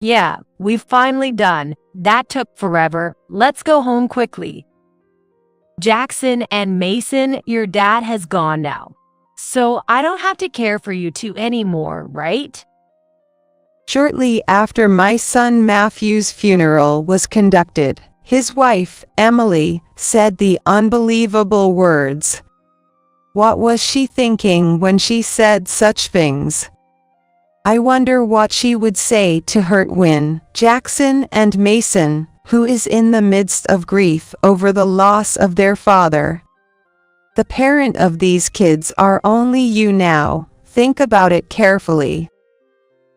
Yeah, we've finally done. That took forever. Let's go home quickly. Jackson and Mason, your dad has gone now. So I don't have to care for you two anymore, right? Shortly after my son Matthew's funeral was conducted, his wife, Emily, said the unbelievable words. What was she thinking when she said such things? I wonder what she would say to her twin, Jackson and Mason, who is in the midst of grief over the loss of their father. The parent of these kids are only you now. Think about it carefully.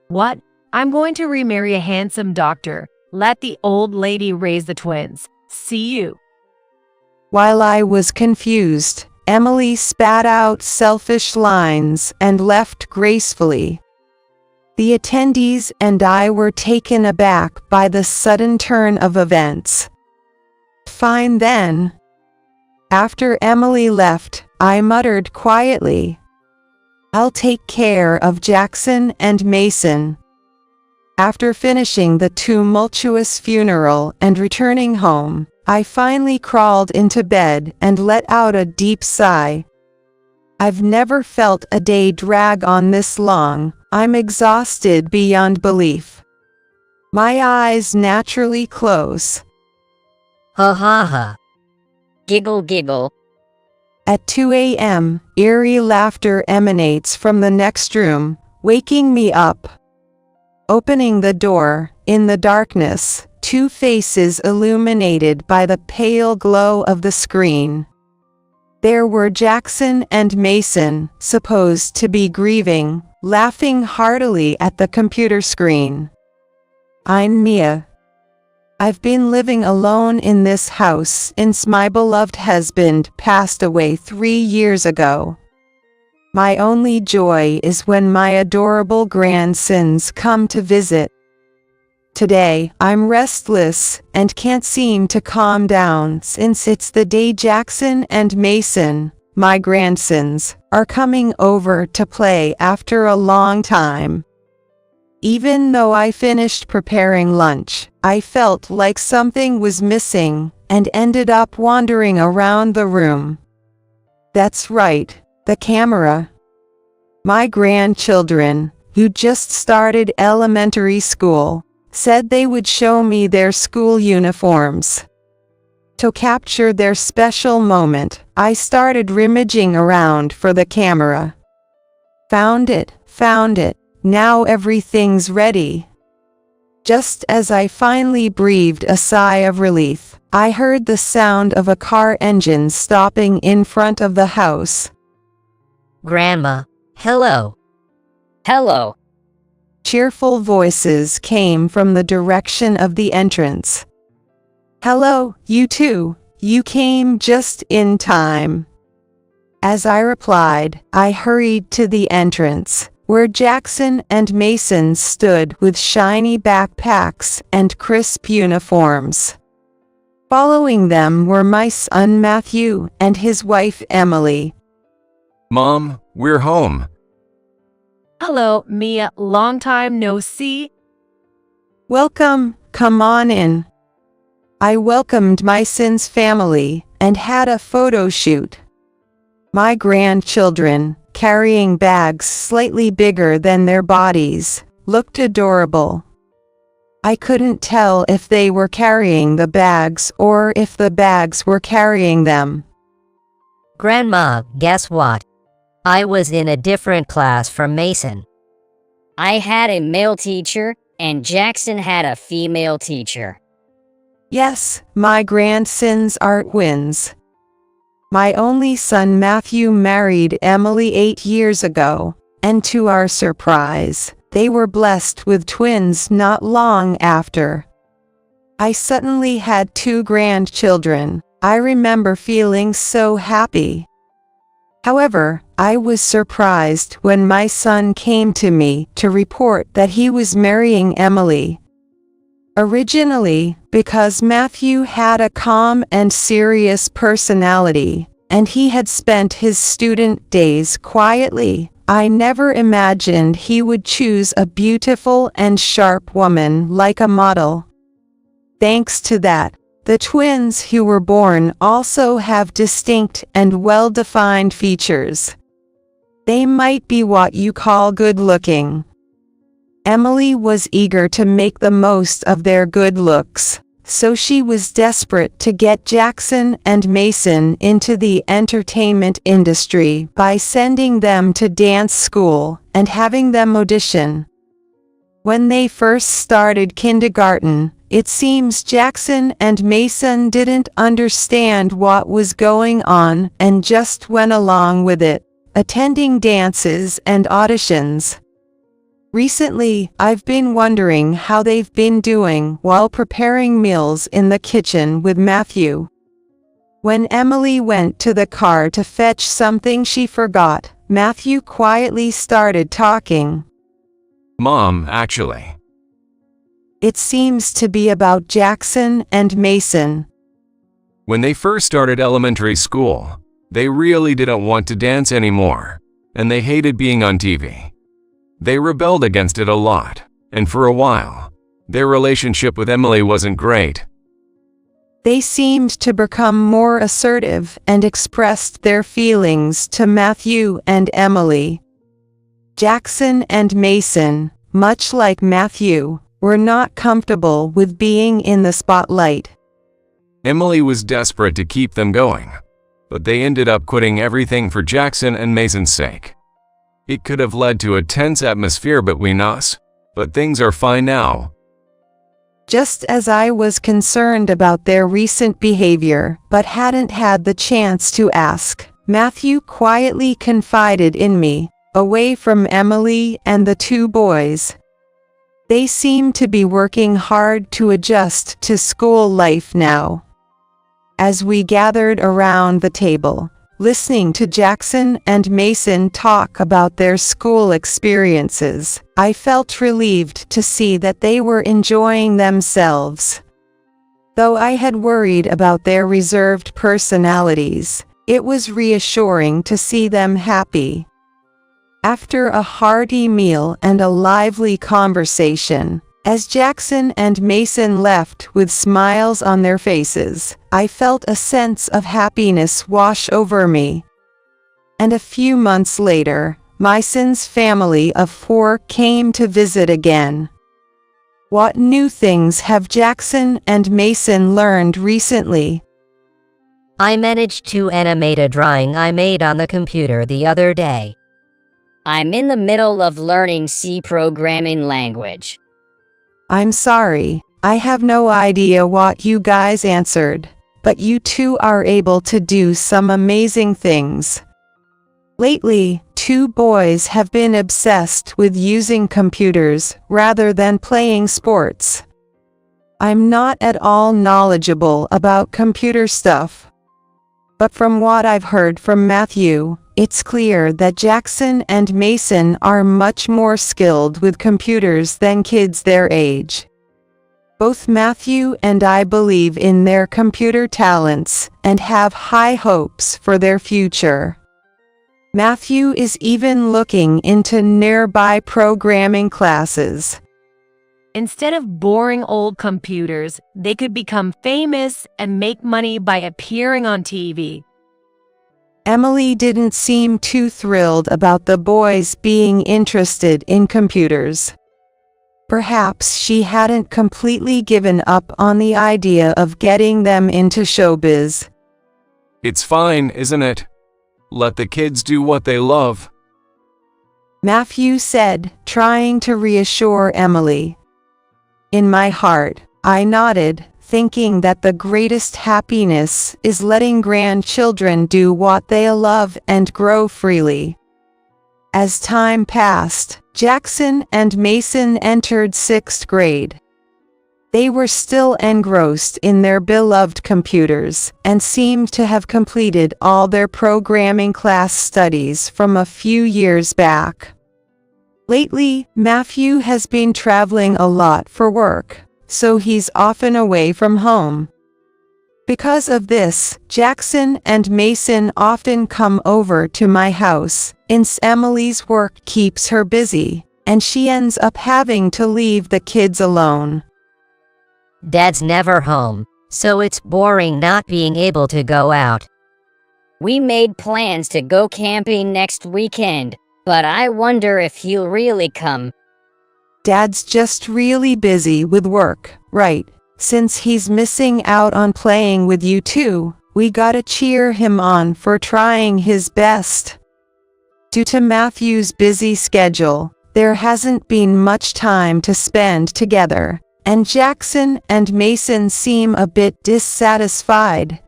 What? I'm going to remarry a handsome doctor. Let the old lady raise the twins. See you. While I was confused, Emily spat out selfish lines and left gracefully. The attendees and I were taken aback by the sudden turn of events. Fine then. After Emily left, I muttered quietly, I'll take care of Jackson and Mason. After finishing the tumultuous funeral and returning home, I finally crawled into bed and let out a deep sigh. I've never felt a day drag on this long. I'm exhausted beyond belief. My eyes naturally close. Ha ha ha. Giggle giggle. At 2 a.m., eerie laughter emanates from the next room, waking me up. Opening the door, in the darkness, two faces illuminated by the pale glow of the screen. There were Jackson and Mason, supposed to be grieving, laughing heartily at the computer screen. I'm Mia. I've been living alone in this house since my beloved husband passed away 3 years ago. My only joy is when my adorable grandsons come to visit. Today, I'm restless and can't seem to calm down since it's the day Jackson and Mason, my grandsons, are coming over to play after a long time. Even though I finished preparing lunch, I felt like something was missing and ended up wandering around the room. That's right, the camera. My grandchildren, who just started elementary school, said they would show me their school uniforms. To capture their special moment, I started rummaging around for the camera. Found it. Now everything's ready. Just as I finally breathed a sigh of relief, I heard the sound of a car engine stopping in front of the house. Grandma, hello. Hello. Cheerful voices came from the direction of the entrance. Hello, you two. You came just in time. As I replied, I hurried to the entrance, where Jackson and Mason stood with shiny backpacks and crisp uniforms. Following them were my son Matthew and his wife Emily. Mom, we're home. Hello, Mia. Long time no see. Welcome, come on in. I welcomed my son's family and had a photo shoot. My grandchildren, carrying bags slightly bigger than their bodies, looked adorable. I couldn't tell if they were carrying the bags or if the bags were carrying them. Grandma, guess what? I was in a different class from Mason. I had a male teacher, and Jackson had a female teacher. Yes, my grandsons are twins. My only son Matthew married Emily 8 years ago, and to our surprise, they were blessed with twins not long after. I suddenly had 2 grandchildren. I remember feeling so happy. However, I was surprised when my son came to me to report that he was marrying Emily. Originally, because Matthew had a calm and serious personality, and he had spent his student days quietly, I never imagined he would choose a beautiful and sharp woman like a model. Thanks to that, the twins who were born also have distinct and well-defined features. They might be what you call good-looking. Emily was eager to make the most of their good looks, so she was desperate to get Jackson and Mason into the entertainment industry by sending them to dance school and having them audition. When they first started kindergarten, it seems Jackson and Mason didn't understand what was going on and just went along with it, attending dances and auditions. Recently, I've been wondering how they've been doing while preparing meals in the kitchen with Matthew. When Emily went to the car to fetch something she forgot, Matthew quietly started talking. Mom, actually. It seems to be about Jackson and Mason. When they first started elementary school, they really didn't want to dance anymore, and they hated being on TV. They rebelled against it a lot, and for a while, their relationship with Emily wasn't great. They seemed to become more assertive and expressed their feelings to Matthew and Emily. Jackson and Mason, much like Matthew, were not comfortable with being in the spotlight. Emily was desperate to keep them going, but they ended up quitting everything for Jackson and Mason's sake. It could have led to a tense atmosphere between us, but things are fine now. Just as I was concerned about their recent behavior, but hadn't had the chance to ask, Matthew quietly confided in me, away from Emily and the two boys. They seem to be working hard to adjust to school life now. As we gathered around the table, listening to Jackson and Mason talk about their school experiences, I felt relieved to see that they were enjoying themselves. Though I had worried about their reserved personalities, it was reassuring to see them happy. After a hearty meal and a lively conversation, as Jackson and Mason left with smiles on their faces, I felt a sense of happiness wash over me. And a few months later, Mason's family of 4 came to visit again. What new things have Jackson and Mason learned recently? I managed to animate a drawing I made on the computer the other day. I'm in the middle of learning C programming language. I'm sorry, I have no idea what you guys answered, but you two are able to do some amazing things. Lately, 2 boys have been obsessed with using computers rather than playing sports. I'm not at all knowledgeable about computer stuff. But from what I've heard from Matthew, it's clear that Jackson and Mason are much more skilled with computers than kids their age. Both Matthew and I believe in their computer talents and have high hopes for their future. Matthew is even looking into nearby programming classes. Instead of boring old computers, they could become famous and make money by appearing on TV. Emily didn't seem too thrilled about the boys being interested in computers. Perhaps she hadn't completely given up on the idea of getting them into showbiz. It's fine, isn't it? Let the kids do what they love. Matthew said, trying to reassure Emily. In my heart, I nodded, thinking that the greatest happiness is letting grandchildren do what they love and grow freely. As time passed, Jackson and Mason entered 6th grade. They were still engrossed in their beloved computers and seemed to have completed all their programming class studies from a few years back. Lately, Matthew has been traveling a lot for work, so he's often away from home. Because of this, Jackson and Mason often come over to my house, since Emily's work keeps her busy, and she ends up having to leave the kids alone. Dad's never home, so it's boring not being able to go out. We made plans to go camping next weekend, but I wonder if he'll really come. Dad's just really busy with work, right? Since he's missing out on playing with you two, we gotta cheer him on for trying his best. Due to Matthew's busy schedule, there hasn't been much time to spend together, and Jackson and Mason seem a bit dissatisfied.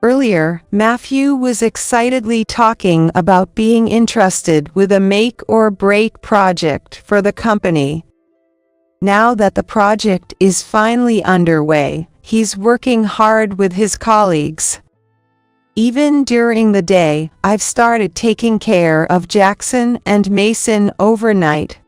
Earlier, Matthew was excitedly talking about being interested with a make-or-break project for the company. Now that the project is finally underway, he's working hard with his colleagues. Even during the day, I've started taking care of Jackson and Mason overnight.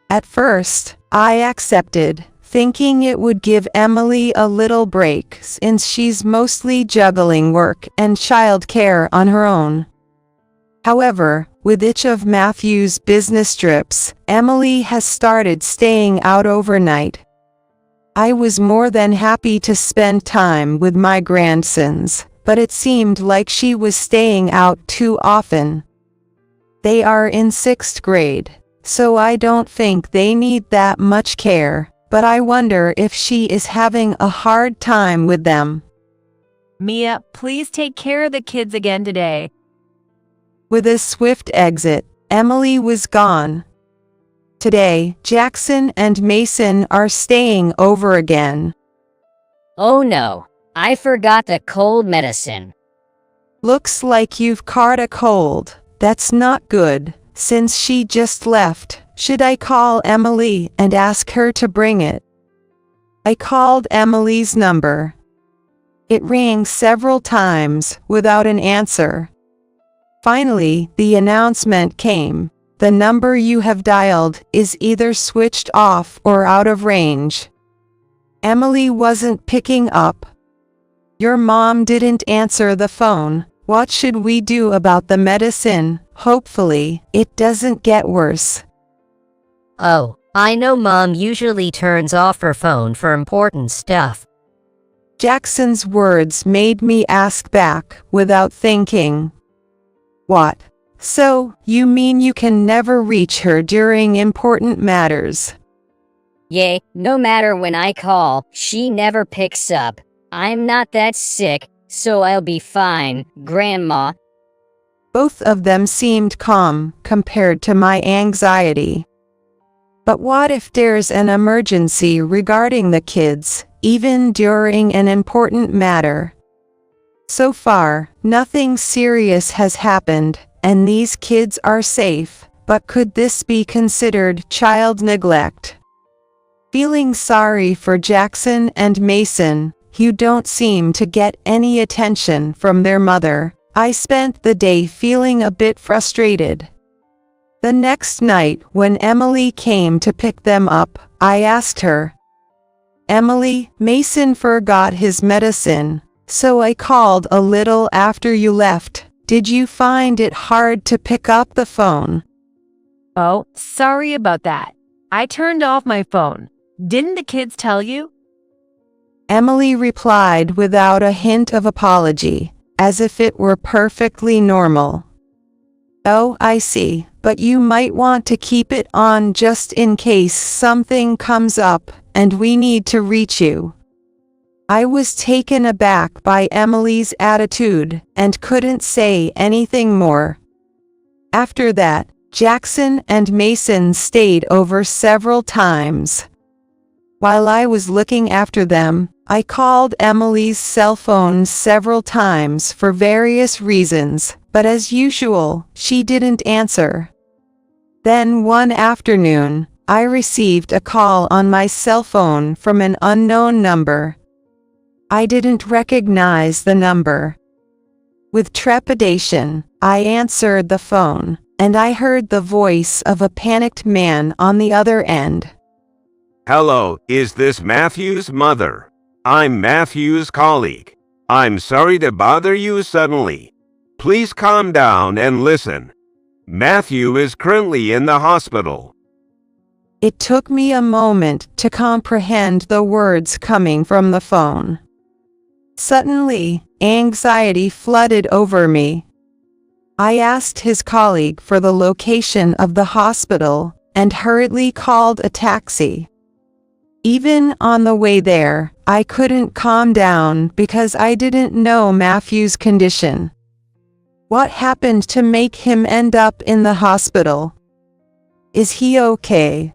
At first, I accepted, thinking it would give Emily a little break since she's mostly juggling work and childcare on her own. However, with each of Matthew's business trips, Emily has started staying out overnight. I was more than happy to spend time with my grandsons, but it seemed like she was staying out too often. They are in 6th grade, so I don't think they need that much care, but I wonder if she is having a hard time with them. Mia, please take care of the kids again today. With a swift exit, Emily was gone. Today, Jackson and Mason are staying over again. Oh no, I forgot the cold medicine. Looks like you've caught a cold. That's not good, since she just left. Should I call Emily and ask her to bring it? I called Emily's number. It rang several times without an answer. Finally, the announcement came. The number you have dialed is either switched off or out of range. Emily wasn't picking up. Your mom didn't answer the phone. What should we do about the medicine? Hopefully, it doesn't get worse. Oh, I know Mom usually turns off her phone for important stuff. Jackson's words made me ask back without thinking. What? So, you mean you can never reach her during important matters? Yeah, no matter when I call, she never picks up. I'm not that sick, so I'll be fine, Grandma. Both of them seemed calm compared to my anxiety. But what if there's an emergency regarding the kids, even during an important matter? So far, nothing serious has happened, and these kids are safe, but could this be considered child neglect? Feeling sorry for Jackson and Mason, who don't seem to get any attention from their mother, I spent the day feeling a bit frustrated. The next night, when Emily came to pick them up, I asked her, "Emily, Mason forgot his medicine, so I called a little after you left. Did you find it hard to pick up the phone?" Oh, sorry about that. I turned off my phone. Didn't the kids tell you? Emily replied without a hint of apology, as if it were perfectly normal. "Oh, I see, but you might want to keep it on just in case something comes up and we need to reach you." I was taken aback by Emily's attitude and couldn't say anything more. After that, Jackson and Mason stayed over several times. While I was looking after them, I called Emily's cell phone several times for various reasons, but as usual, she didn't answer. Then one afternoon, I received a call on my cell phone from an unknown number. I didn't recognize the number. With trepidation, I answered the phone, and I heard the voice of a panicked man on the other end. "Hello, is this Matthew's mother?" I'm Matthew's colleague. I'm sorry to bother you suddenly. Please calm down and listen. Matthew is currently in the hospital. It took me a moment to comprehend the words coming from the phone. Suddenly, anxiety flooded over me. I asked his colleague for the location of the hospital and hurriedly called a taxi. Even on the way there, I couldn't calm down because I didn't know Matthew's condition. What happened to make him end up in the hospital? Is he okay?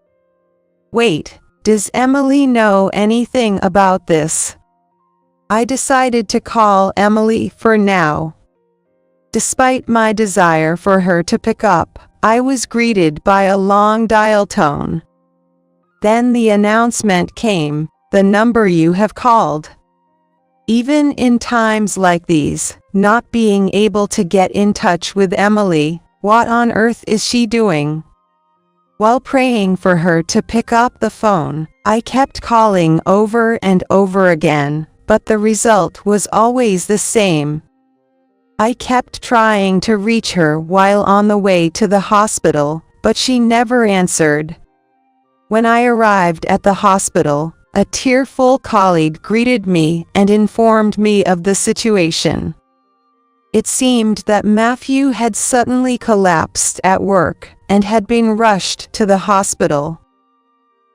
Wait, does Emily know anything about this? I decided to call Emily for now. Despite my desire for her to pick up, I was greeted by a long dial tone. Then the announcement came, "The number you have called." Even in times like these, not being able to get in touch with Emily, what on earth is she doing? While praying for her to pick up the phone, I kept calling over and over again, but the result was always the same. I kept trying to reach her while on the way to the hospital, but she never answered. When I arrived at the hospital, a tearful colleague greeted me and informed me of the situation. It seemed that Matthew had suddenly collapsed at work and had been rushed to the hospital.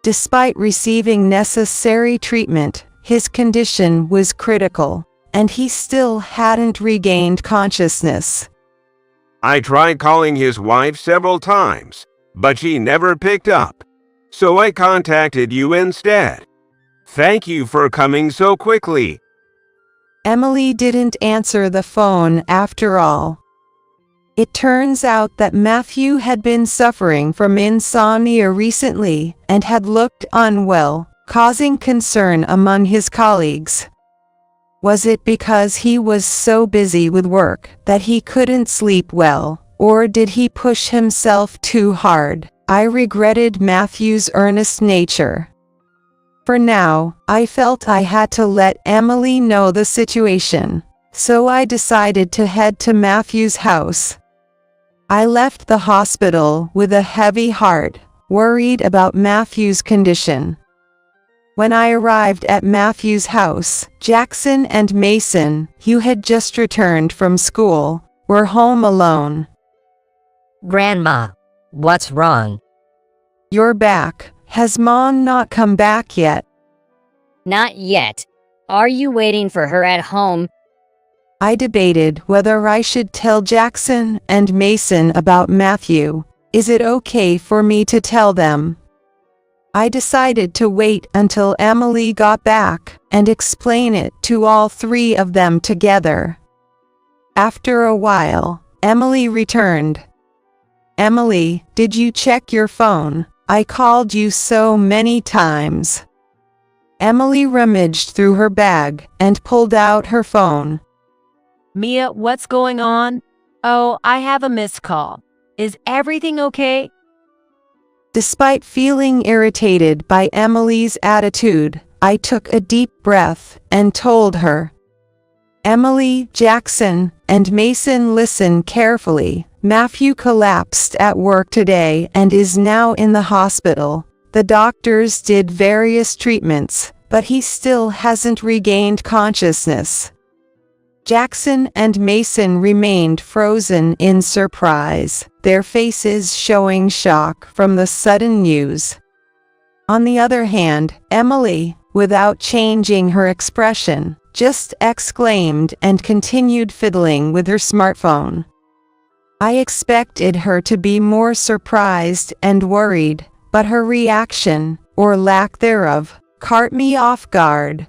Despite receiving necessary treatment, his condition was critical, and he still hadn't regained consciousness. I tried calling his wife several times, but she never picked up. So I contacted you instead. Thank you for coming so quickly. Emily didn't answer the phone after all. It turns out that Matthew had been suffering from insomnia recently and had looked unwell, causing concern among his colleagues. Was it because he was so busy with work that he couldn't sleep well, or did he push himself too hard? I regretted Matthew's earnest nature. For now, I felt I had to let Emily know the situation, so I decided to head to Matthew's house. I left the hospital with a heavy heart, worried about Matthew's condition. When I arrived at Matthew's house, Jackson and Mason, who had just returned from school, were home alone. Grandma, what's wrong? You're back. Has Mom not come back yet? Not yet. Are you waiting for her at home? I debated whether I should tell Jackson and Mason about Matthew. Is it okay for me to tell them? I decided to wait until Emily got back and explain it to all three of them together. After a while, Emily returned. Emily, did you check your phone? I called you so many times. Emily rummaged through her bag and pulled out her phone. Mia, what's going on? Oh, I have a missed call. Is everything okay? Despite feeling irritated by Emily's attitude, I took a deep breath and told her. Emily, Jackson, and Mason, listen carefully. Matthew collapsed at work today and is now in the hospital. The doctors did various treatments, but he still hasn't regained consciousness. Jackson and Mason remained frozen in surprise, their faces showing shock from the sudden news. On the other hand, Emily, without changing her expression, just exclaimed and continued fiddling with her smartphone. I expected her to be more surprised and worried, but her reaction, or lack thereof, caught me off guard.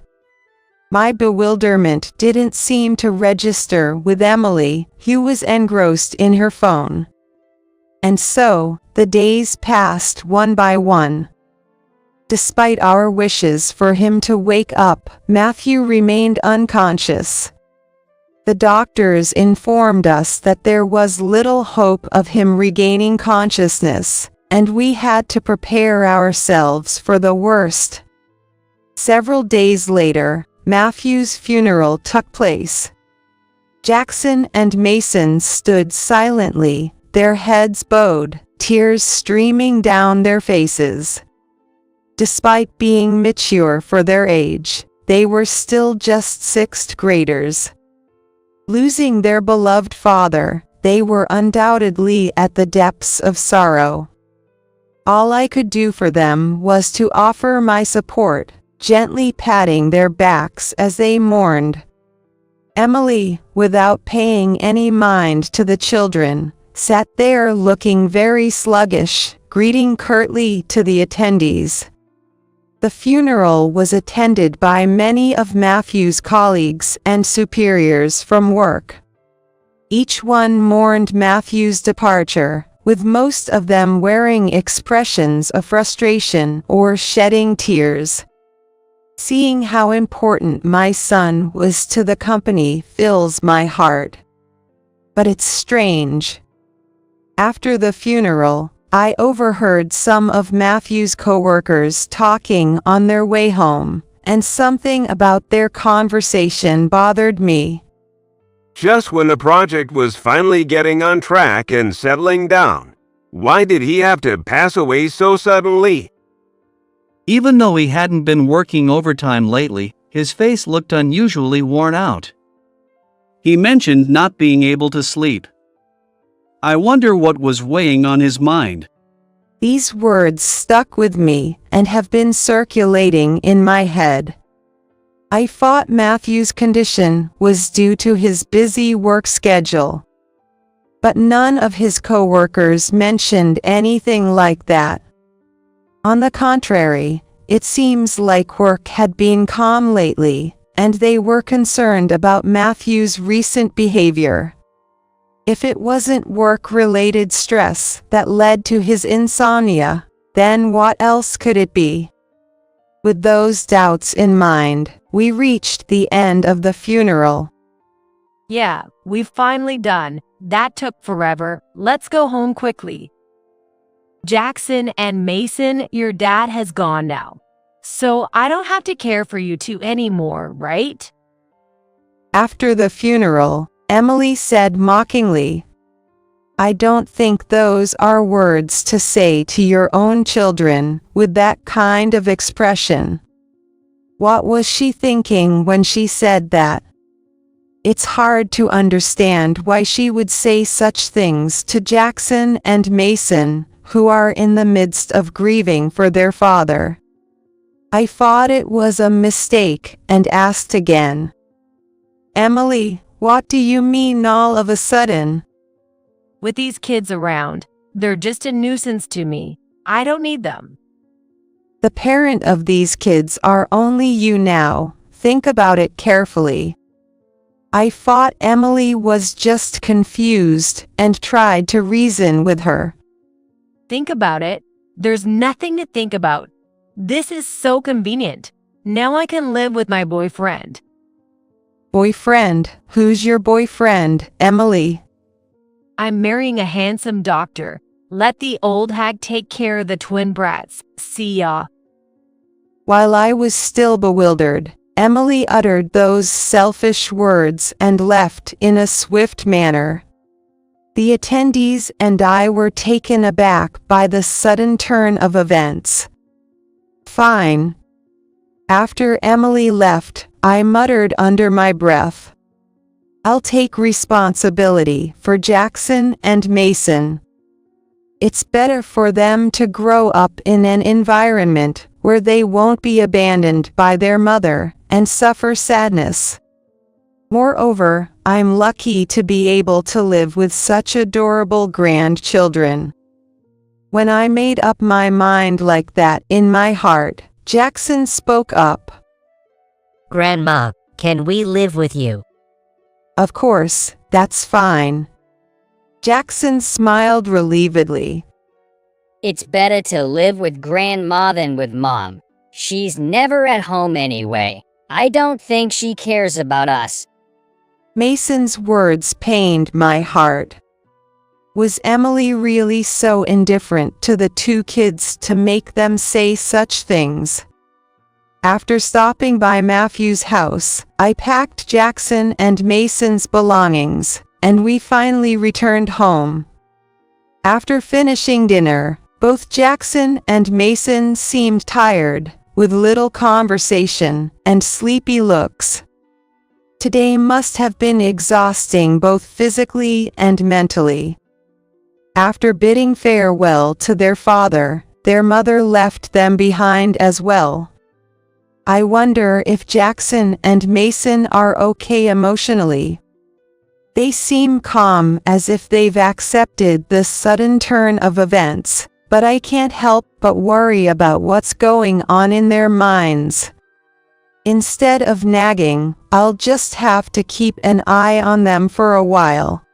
My bewilderment didn't seem to register with Emily, who was engrossed in her phone. And so, the days passed one by one. Despite our wishes for him to wake up, Matthew remained unconscious. The doctors informed us that there was little hope of him regaining consciousness, and we had to prepare ourselves for the worst. Several days later, Matthew's funeral took place. Jackson and Mason stood silently, their heads bowed, tears streaming down their faces. Despite being mature for their age, they were still just sixth graders. Losing their beloved father, they were undoubtedly at the depths of sorrow. All I could do for them was to offer my support, gently patting their backs as they mourned. Emily, without paying any mind to the children, sat there looking very sluggish, greeting curtly to the attendees. The funeral was attended by many of Matthew's colleagues and superiors from work. Each one mourned Matthew's departure, with most of them wearing expressions of frustration or shedding tears. Seeing how important my son was to the company fills my heart. But it's strange. After the funeral, I overheard some of Matthew's coworkers talking on their way home, and something about their conversation bothered me. Just when the project was finally getting on track and settling down, why did he have to pass away so suddenly? Even though he hadn't been working overtime lately, his face looked unusually worn out. He mentioned not being able to sleep. I wonder what was weighing on his mind. These words stuck with me and have been circulating in my head. I thought Matthew's condition was due to his busy work schedule. But none of his coworkers mentioned anything like that. On the contrary, it seems like work had been calm lately, and they were concerned about Matthew's recent behavior. If it wasn't work-related stress that led to his insomnia, then what else could it be? With those doubts in mind, we reached the end of the funeral. Yeah, we've finally done. That took forever. Let's go home quickly. Jackson and Mason, your dad has gone now. So I don't have to care for you two anymore, right? After the funeral, Emily said mockingly, "I don't think those are words to say to your own children with that kind of expression." What was she thinking when she said that? It's hard to understand why she would say such things to Jackson and Mason, who are in the midst of grieving for their father. I thought it was a mistake and asked again, "Emily, what do you mean all of a sudden?" With these kids around, they're just a nuisance to me. I don't need them. The parent of these kids are only you now. Think about it carefully. I thought Emily was just confused and tried to reason with her. Think about it. There's nothing to think about. This is so convenient. Now I can live with my boyfriend. Boyfriend? Who's your boyfriend, Emily? I'm marrying a handsome doctor. Let the old hag take care of the twin brats. See ya. While I was still bewildered, Emily uttered those selfish words and left in a swift manner. The attendees and I were taken aback by the sudden turn of events. Fine. After Emily left, I muttered under my breath, "I'll take responsibility for Jackson and Mason. It's better for them to grow up in an environment where they won't be abandoned by their mother and suffer sadness. Moreover, I'm lucky to be able to live with such adorable grandchildren." When I made up my mind like that in my heart, Jackson spoke up. Grandma, can we live with you? "Of course, that's fine." Jackson smiled relievedly. It's better to live with Grandma than with Mom. She's never at home anyway. I don't think she cares about us. Mason's words pained my heart. Was Emily really so indifferent to the two kids to make them say such things? After stopping by Matthew's house, I packed Jackson and Mason's belongings, and we finally returned home. After finishing dinner, both Jackson and Mason seemed tired, with little conversation and sleepy looks. Today must have been exhausting both physically and mentally. After bidding farewell to their father, their mother left them behind as well. I wonder if Jackson and Mason are okay emotionally. They seem calm, as if they've accepted this sudden turn of events, but I can't help but worry about what's going on in their minds. Instead of nagging, I'll just have to keep an eye on them for a while.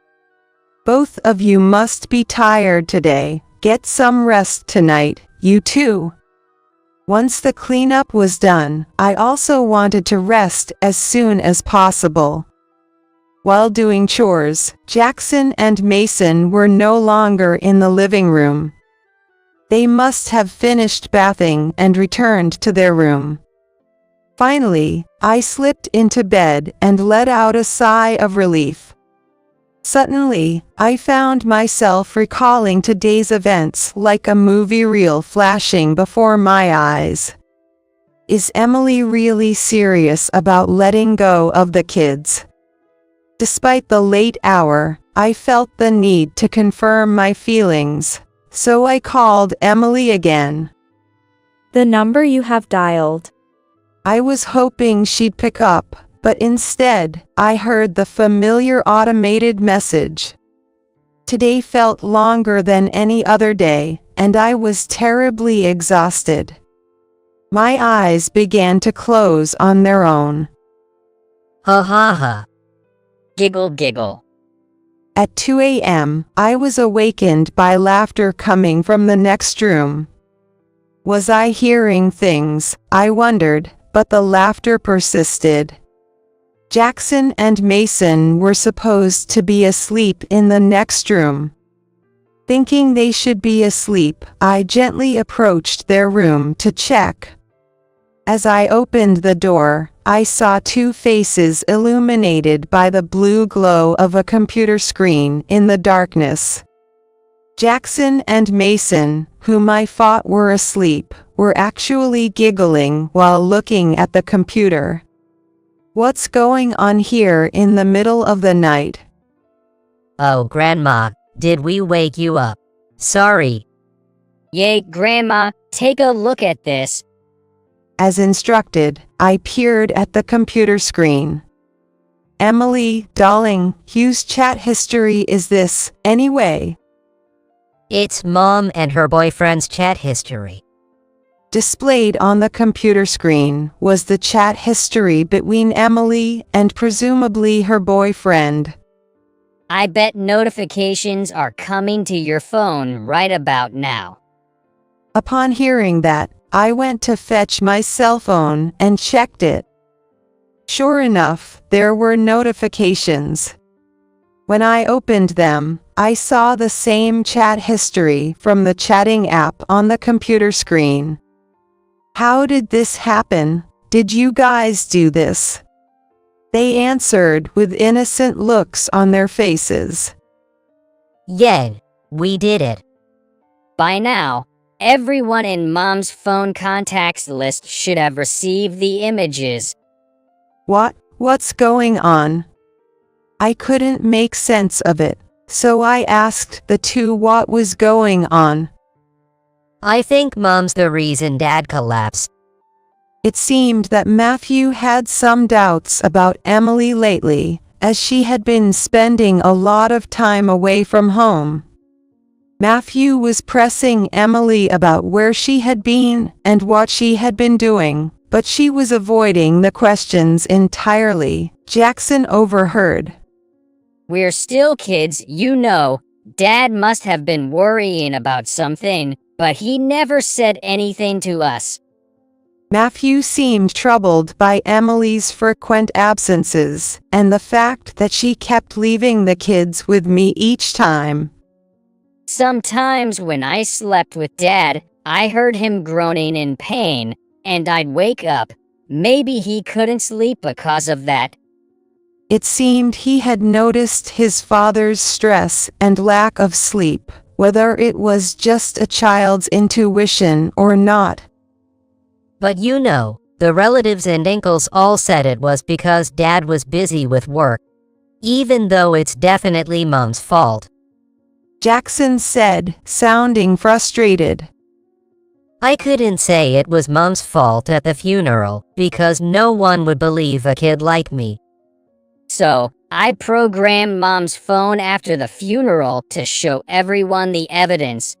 Both of you must be tired today. Get some rest tonight, you two. Once the cleanup was done, I also wanted to rest as soon as possible. While doing chores, Jackson and Mason were no longer in the living room. They must have finished bathing and returned to their room. Finally, I slipped into bed and let out a sigh of relief. Suddenly, I found myself recalling today's events like a movie reel flashing before my eyes. Is Emily really serious about letting go of the kids? Despite the late hour, I felt the need to confirm my feelings, so I called Emily again. The number you have dialed. I was hoping she'd pick up, but instead, I heard the familiar automated message. Today felt longer than any other day, and I was terribly exhausted. My eyes began to close on their own. Ha ha ha. Giggle giggle. At 2 a.m., I was awakened by laughter coming from the next room. Was I hearing things, I wondered, but the laughter persisted. Jackson and Mason were supposed to be asleep in the next room. Thinking they should be asleep, I gently approached their room to check. As I opened the door, I saw two faces illuminated by the blue glow of a computer screen in the darkness. Jackson and Mason, whom I thought were asleep, were actually giggling while looking at the computer. What's going on here in the middle of the night? Oh, Grandma, did we wake you up? Sorry. Yay, Grandma, take a look at this. As instructed, I peered at the computer screen. Emily, darling, whose chat history is this, anyway? It's Mom and her boyfriend's chat history. Displayed on the computer screen was the chat history between Emily and presumably her boyfriend. I bet notifications are coming to your phone right about now. Upon hearing that, I went to fetch my cell phone and checked it. Sure enough, there were notifications. When I opened them, I saw the same chat history from the chatting app on the computer screen. How did this happen? Did you guys do this? They answered with innocent looks on their faces. Yeah, we did it. By now, everyone in Mom's phone contacts list should have received the images. What's going on? I couldn't make sense of it, so I asked the two what was going on. I think Mom's the reason Dad collapsed. It seemed that Matthew had some doubts about Emily lately, as she had been spending a lot of time away from home. Matthew was pressing Emily about where she had been and what she had been doing, but she was avoiding the questions entirely. Jackson overheard. We're still kids, you know. Dad must have been worrying about something, but he never said anything to us. Matthew seemed troubled by Emily's frequent absences, and the fact that she kept leaving the kids with me each time. Sometimes when I slept with Dad, I heard him groaning in pain, and I'd wake up, Maybe he couldn't sleep because of that. It seemed he had noticed his father's stress and lack of sleep, whether it was just a child's intuition or not. But you know, the relatives and uncles all said it was because Dad was busy with work. Even though it's definitely Mom's fault. Jackson said, sounding frustrated. I couldn't say it was Mom's fault at the funeral, because no one would believe a kid like me. So, I programmed Mom's phone after the funeral to show everyone the evidence.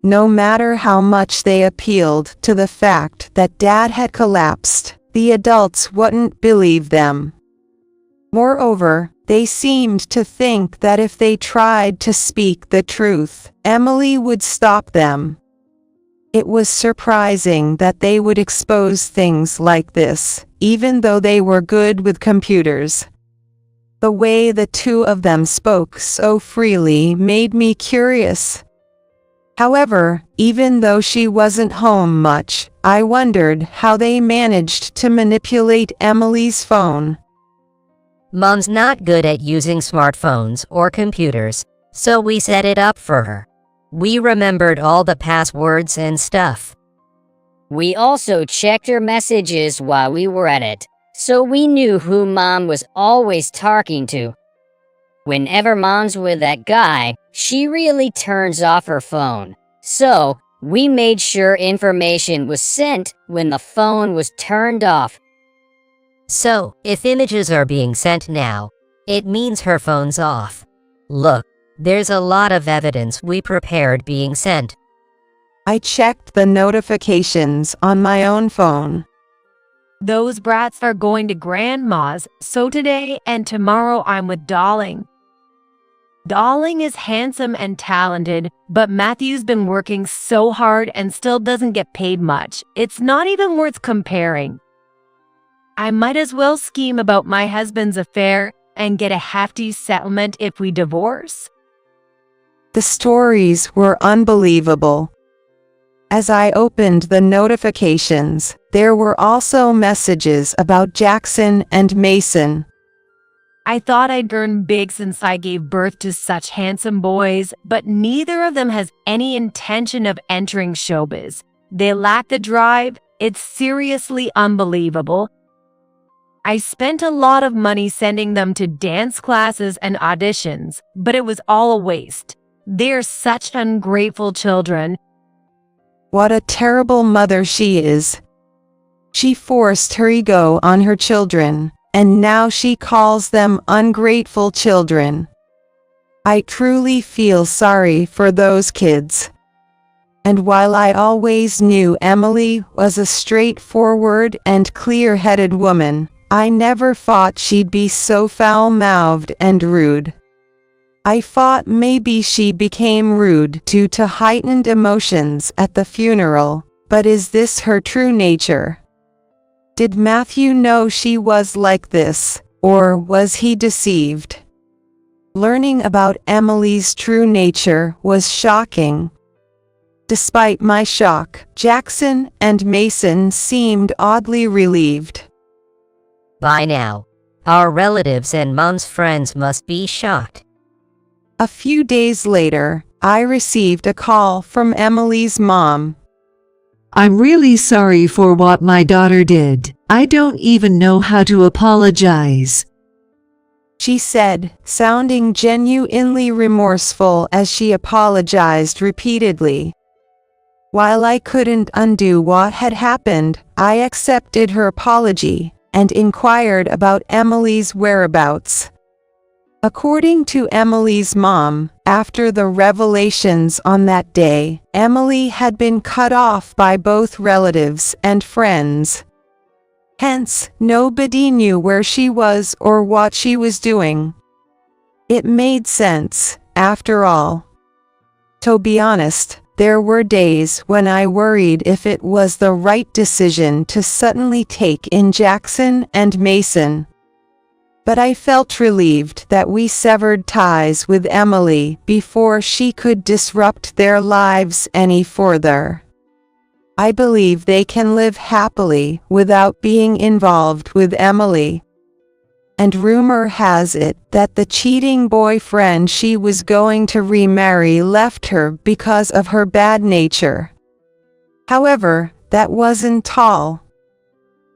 No matter how much they appealed to the fact that Dad had collapsed, the adults wouldn't believe them. Moreover, they seemed to think that if they tried to speak the truth, Emily would stop them. It was surprising that they would expose things like this, even though they were good with computers. The way the two of them spoke so freely made me curious. However, even though she wasn't home much, I wondered how they managed to manipulate Emily's phone. Mom's not good at using smartphones or computers, so we set it up for her. We remembered all the passwords and stuff. We also checked her messages while we were at it, so we knew who Mom was always talking to. Whenever Mom's with that guy, she really turns off her phone. So, we made sure information was sent when the phone was turned off. So, if images are being sent now, it means her phone's off. Look, there's a lot of evidence we prepared being sent. I checked the notifications on my own phone. Those brats are going to Grandma's, so today and tomorrow I'm with Darling. Darling is handsome and talented, but Matthew's been working so hard and still doesn't get paid much. It's not even worth comparing. I might as well scheme about my husband's affair and get a hefty settlement if we divorce. The stories were unbelievable. As I opened the notifications, there were also messages about Jackson and Mason. I thought I'd earn big since I gave birth to such handsome boys, but neither of them has any intention of entering showbiz. They lack the drive. It's seriously unbelievable. I spent a lot of money sending them to dance classes and auditions, but it was all a waste. They're such ungrateful children. What a terrible mother she is. She forced her ego on her children, and now she calls them ungrateful children. I truly feel sorry for those kids. And while I always knew Emily was a straightforward and clear-headed woman, I never thought she'd be so foul-mouthed and rude. I thought maybe she became rude due to heightened emotions at the funeral, but is this her true nature? Did Matthew know she was like this, or was he deceived? Learning about Emily's true nature was shocking. Despite my shock, Jackson and Mason seemed oddly relieved. By now, our relatives and Mom's friends must be shocked. A few days later, I received a call from Emily's mom. I'm really sorry for what my daughter did. I don't even know how to apologize, she said, sounding genuinely remorseful as she apologized repeatedly. While I couldn't undo what had happened, I accepted her apology and inquired about Emily's whereabouts. According to Emily's mom, after the revelations on that day, Emily had been cut off by both relatives and friends. Hence, nobody knew where she was or what she was doing. It made sense, after all. To be honest, there were days when I worried if it was the right decision to suddenly take in Jackson and Mason. But I felt relieved that we severed ties with Emily before she could disrupt their lives any further. I believe they can live happily without being involved with Emily. And rumor has it that the cheating boyfriend she was going to remarry left her because of her bad nature. However, that wasn't all.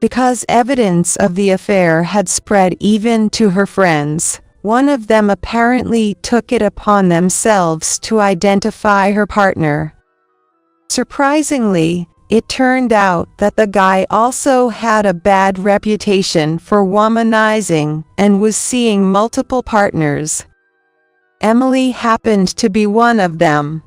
Because evidence of the affair had spread even to her friends, one of them apparently took it upon themselves to identify her partner. Surprisingly, it turned out that the guy also had a bad reputation for womanizing and was seeing multiple partners. Emily happened to be one of them.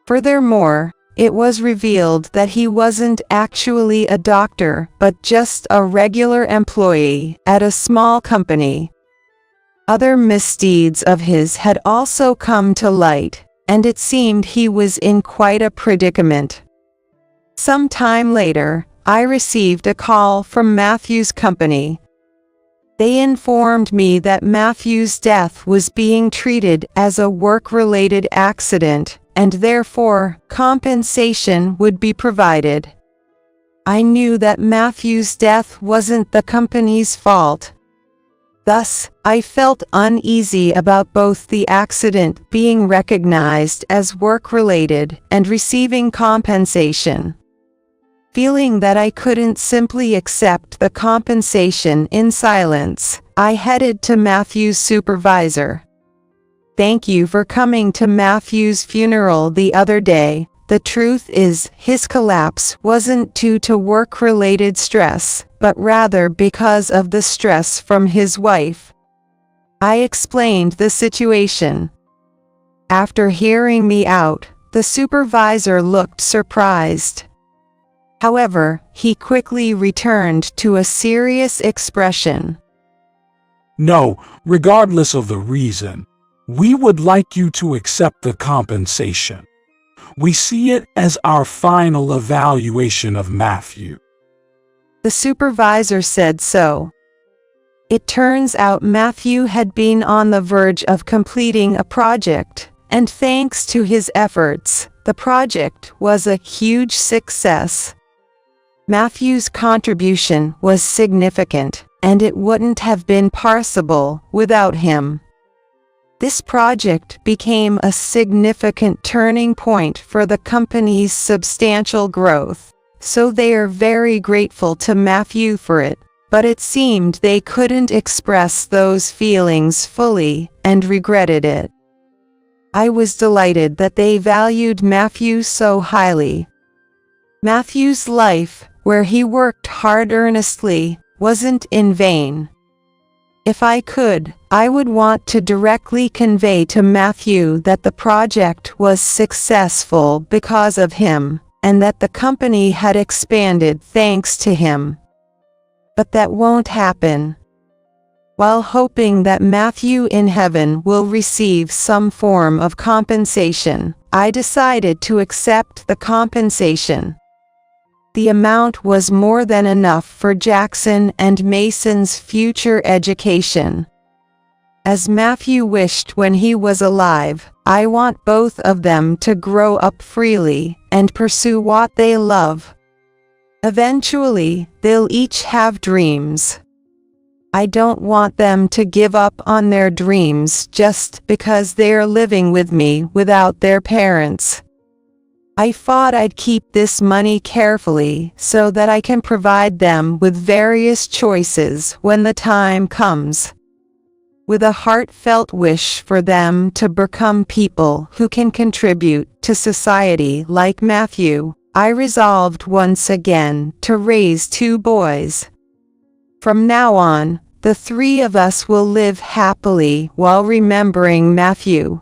Furthermore, it was revealed that he wasn't actually a doctor but just a regular employee at a small company. Other misdeeds of his had also come to light, and it seemed he was in quite a predicament. Some time later, I received a call from Matthew's company. They informed me that Matthew's death was being treated as a work-related accident, and therefore, compensation would be provided. I knew that Matthew's death wasn't the company's fault. Thus, I felt uneasy about both the accident being recognized as work-related and receiving compensation. Feeling that I couldn't simply accept the compensation in silence, I headed to Matthew's supervisor. Thank you for coming to Matthew's funeral the other day. The truth is, his collapse wasn't due to work-related stress, but rather because of the stress from his wife. I explained the situation. After hearing me out, the supervisor looked surprised. However, he quickly returned to a serious expression. No, regardless of the reason, we would like you to accept the compensation. We see it as our final evaluation of Matthew. The supervisor said so. It turns out Matthew had been on the verge of completing a project, and thanks to his efforts, the project was a huge success. Matthew's contribution was significant, and it wouldn't have been possible without him. This project became a significant turning point for the company's substantial growth, so they are very grateful to Matthew for it, but it seemed they couldn't express those feelings fully and regretted it. I was delighted that they valued Matthew so highly. Matthew's life, where he worked hard earnestly, wasn't in vain. If I could, I would want to directly convey to Matthew that the project was successful because of him, and that the company had expanded thanks to him. But that won't happen. While hoping that Matthew in heaven will receive some form of compensation, I decided to accept the compensation. The amount was more than enough for Jackson and Mason's future education. As Matthew wished when he was alive, I want both of them to grow up freely and pursue what they love. Eventually, they'll each have dreams. I don't want them to give up on their dreams just because they're living with me without their parents. I thought I'd keep this money carefully so that I can provide them with various choices when the time comes. With a heartfelt wish for them to become people who can contribute to society like Matthew, I resolved once again to raise 2 boys. From now on, the 3 of us will live happily while remembering Matthew.